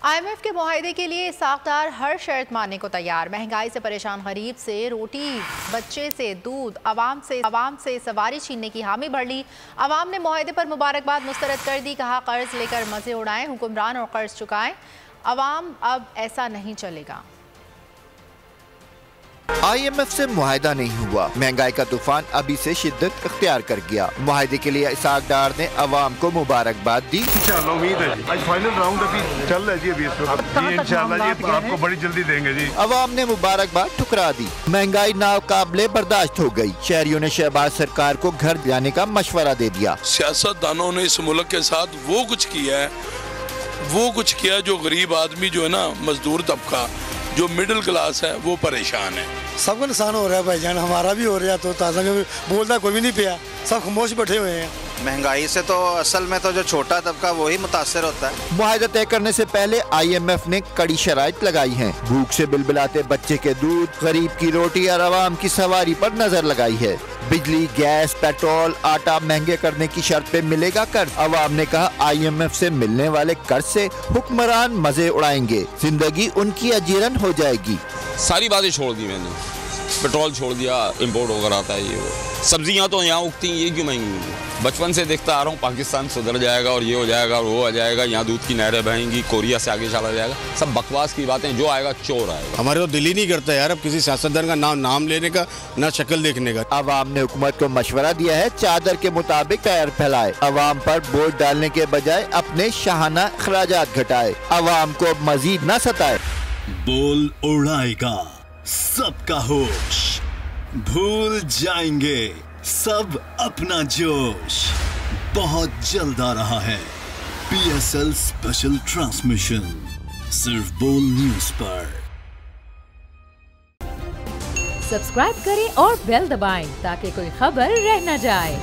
IMF के मुआहदे के लिए साख्तार हर शर्त मानने को तैयार। महंगाई से परेशान गरीब से रोटी, बच्चे से दूध, अवाम से सवारी छीनने की हामी भर ली। अवाम ने मुआहदे पर मुबारकबाद मुस्तरद कर दी। कहा कर्ज लेकर मजे उड़ाएं, हुक्मरान और कर्ज चुकाएं। अवाम अब ऐसा नहीं चलेगा। IMF से मुआहदा नहीं हुआ, महंगाई का तूफान अभी से शिद्दत इख्तियार कर गया। मुआहदे के लिए इसाक डार ने अवाम को मुबारकबाद दी। इंशाअल्लाह उम्मीद है जी, आज फाइनल राउंड अभी चल रहा है जी, अभी इस वक्त जी इंशाअल्लाह जी आपको बड़ी जल्दी देंगे जी। अवाम ने मुबारकबाद ठुकरा दी। महंगाई नाकाबिले बर्दाश्त हो गई। शहरियों ने शहबाज सरकार को घर जाने का मशवरा दे दिया। सियासतदानों ने इस मुल्क के साथ वो कुछ किया जो गरीब आदमी जो है ना, मजदूर तबका जो मिडिल क्लास है वो परेशान है। सबका नुकसान हो रहा है भाईजान, हमारा भी हो रहा है। तो ताजा बोलता कोई भी नहीं पिया, सब खामोश बैठे हुए हैं। महंगाई से तो असल में तो जो छोटा तबका वही मुतासर होता है। मुआहदा तय करने से पहले IMF ने कड़ी शराइत लगाई हैं। भूख से बिलबिलाते बच्चे के दूध, गरीब की रोटी और अवाम की सवारी पर नजर लगाई है। बिजली, गैस, पेट्रोल, आटा महंगे करने की शर्त पे मिलेगा कर्ज। अवाम ने कहा IMF से मिलने वाले कर्ज से हुक्मरान मजे उड़ाएंगे, जिंदगी उनकी अजीरन हो जाएगी। सारी बातें छोड़ दी मैंने, पेट्रोल छोड़ दिया, इम्पोर्ट होकर आता है ये वो। सब्जियां तो यहाँ उगती हैं, ये क्यों महंगी हुई? बचपन से देखता आ रहा हूँ पाकिस्तान सुधर जाएगा और ये हो जाएगा और वो आ जाएगा, यहाँ दूध की नहरें बहेंगी, कोरिया से आगे चला जाएगा। सब बकवास की बातें, जो आएगा चोर आएगा। हमारे को दिल ही नहीं करता यार अब किसी सियासतदान का नाम लेने का, ना शक्ल देखने का। अवाम ने हुकूमत को मशवरा दिया है चादर के मुताबिक पैर फैलाए। अवाम पर बोझ डालने के बजाय अपने शाहाना अखराजात घटाए। अवाम को मजीद न सताए। बोल उड़ाएगा सबका होश, भूल जाएंगे सब अपना जोश। बहुत जल्द आ रहा है PSL स्पेशल ट्रांसमिशन, सिर्फ बोल न्यूज पर। सब्सक्राइब करें और बेल दबाएं ताकि कोई खबर रह न जाए।